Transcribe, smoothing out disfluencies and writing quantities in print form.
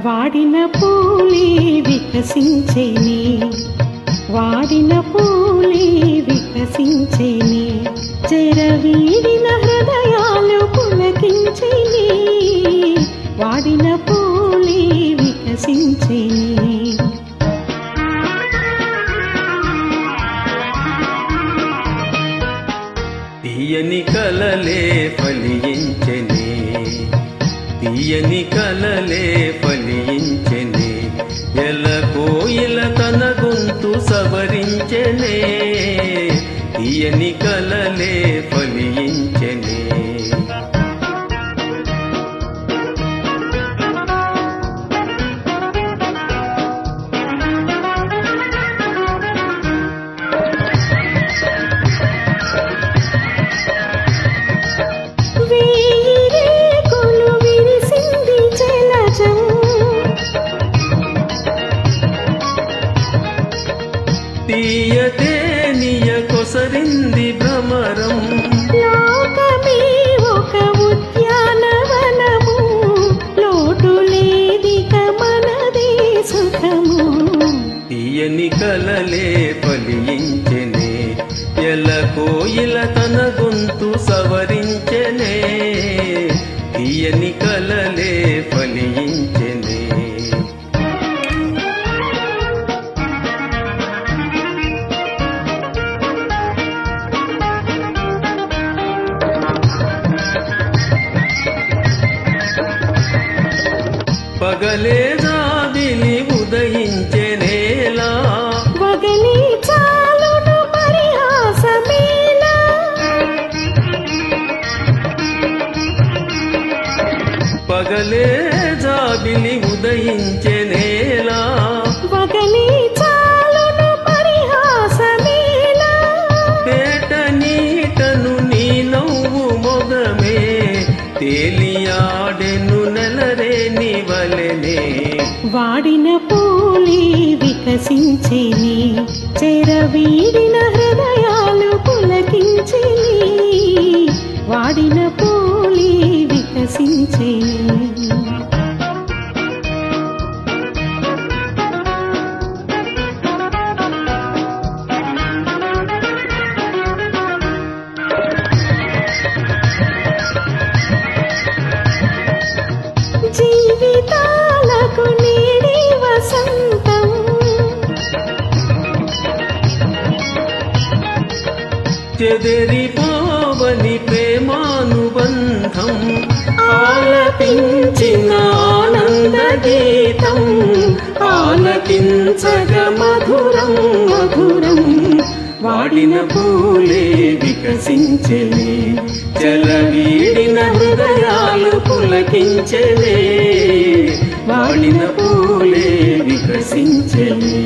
వాడిన పూలే వికసించేనే, వాడిన పూలే వికసించేనే, చెరవీడిన హృదయాలు పులకించేనే, వాడిన పూలే వికసించేనే. తీయని కలలే ఫలించెనే, తీయని కలలే ఫలించెనే, ఎల కోయిల తన గొంతు సవరించెనే, తీయని కలలే ఫలించెనే. తీయతే నియ కొసరింది భ్రమరం, లోకమే ఒక ఉద్యానవనము, లోటు లేదిక మనదే సుఖము. తీయని కలలే ఫలించెనే, ఎల కోయిల తన గొంతు సవరించెనే, తీయని కలలే ఫలించెనే. పగలే జాబిలి ఉదయించెనేలా, వగలి చాలును పరిహాసమేలా, పగలే జాబిలి ఉదయించెనేలా, వగలి చాలును పరిహాసమేలా, పేట నీటను నీ నవ్వు మొగమే, తేలియాడెను నెలరే నివలెనే. వాడిన పూలే వికసించేనే, చెరవీడిన హృదయాలు పులకించేనే, వాడిన పూలే వికసించేనే. జీవితాలకు నేడే వసంతం, చెదిరిపోవని ప్రేమానుబంధం, ఆలపించిన ఆనంద గీతం, ఆలకించగ మధురం మధురం. వాడిన పూలే వికసించెనే, చెరవీడిన హృదయాలు పులకించెనే, వాడిన పూలే వికసించెనే.